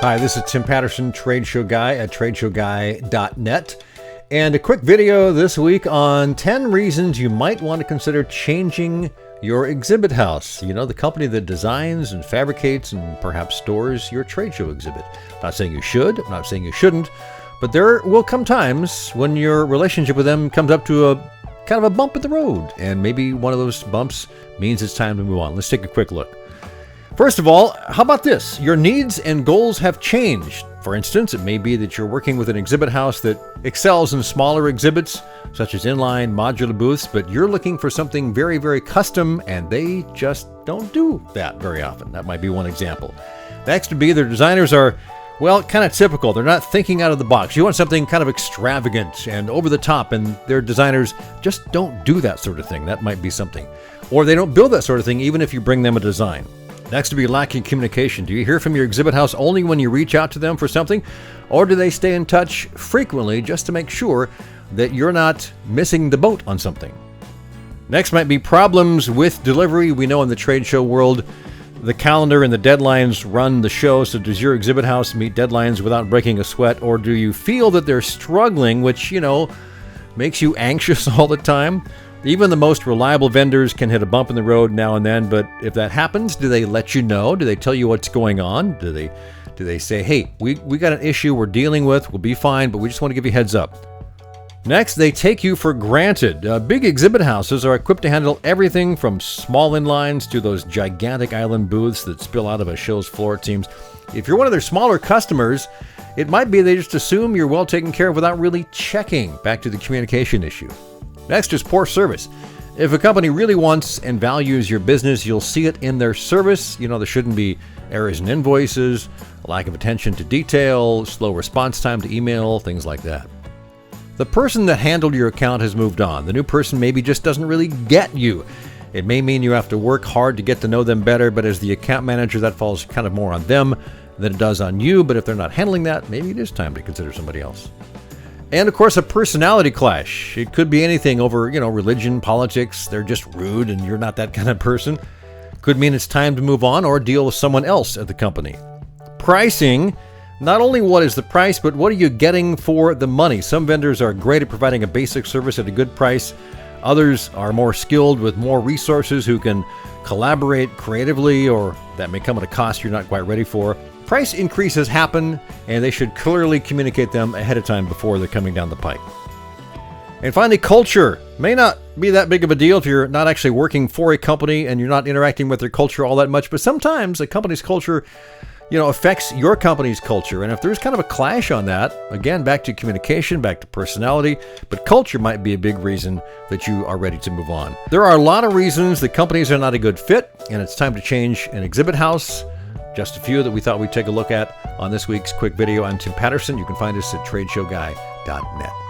Hi, this is Tim Patterson, Trade Show Guy at tradeshowguy.net. And a quick video this week on 10 reasons you might want to consider changing your exhibit house. You know, the company that designs and fabricates and perhaps stores your trade show exhibit. I'm not saying you should, I'm not saying you shouldn't, but there will come times when your relationship with them comes up to a kind of a bump in the road. And maybe one of those bumps means it's time to move on. Let's take a quick look. First of all, how about this? Your needs and goals have changed. For instance, it may be that you're working with an exhibit house that excels in smaller exhibits, such as inline modular booths, but you're looking for something very, very custom, and they just don't do that very often. That might be one example. Next would be their designers are, well, kind of typical. They're not thinking out of the box. You want something kind of extravagant and over the top, and their designers just don't do that sort of thing. That might be something. Or they don't build that sort of thing even if you bring them a design. Next would be lacking communication. Do you hear from your exhibit house only when you reach out to them for something? Or do they stay in touch frequently just to make sure that you're not missing the boat on something? Next might be problems with delivery. We know in the trade show world, the calendar and the deadlines run the show. So does your exhibit house meet deadlines without breaking a sweat? Or do you feel that they're struggling, which, you know, makes you anxious all the time? Even the most reliable vendors can hit a bump in the road now and then, but if that happens, do they let you know? Do they tell you what's going on? Do they say, hey, we got an issue we're dealing with, we'll be fine, but we just want to give you a heads up? Next, they take you for granted. Big exhibit houses are equipped to handle everything from small inlines to those gigantic island booths that spill out of a show's floor, it seems. If you're one of their smaller customers, it might be they just assume you're well taken care of without really checking. Back to the communication issue. Next is poor service. If a company really wants and values your business, you'll see it in their service. You know, there shouldn't be errors in invoices, a lack of attention to detail, slow response time to email, things like that. The person that handled your account has moved on. The new person maybe just doesn't really get you. It may mean you have to work hard to get to know them better, but as the account manager, that falls kind of more on them than it does on you. But if they're not handling that, maybe it is time to consider somebody else. And of course, a personality clash. It could be anything over, religion, politics. They're just rude and you're not that kind of person. Could mean it's time to move on or deal with someone else at the company. Pricing. Not only what is the price, but what are you getting for the money? Some vendors are great at providing a basic service at a good price. Others are more skilled with more resources who can collaborate creatively, or that may come at a cost you're not quite ready for. Price increases happen, and they should clearly communicate them ahead of time before they're coming down the pike. And finally, culture. May not be that big of a deal if you're not actually working for a company and you're not interacting with their culture all that much, but sometimes a company's culture, affects your company's culture. And if there's kind of a clash on that, again, back to communication, back to personality, but culture might be a big reason that you are ready to move on. There are a lot of reasons that companies are not a good fit, and it's time to change an exhibit house. Just a few that we thought we'd take a look at on this week's quick video. I'm Tim Patterson. You can find us at tradeshowguy.net.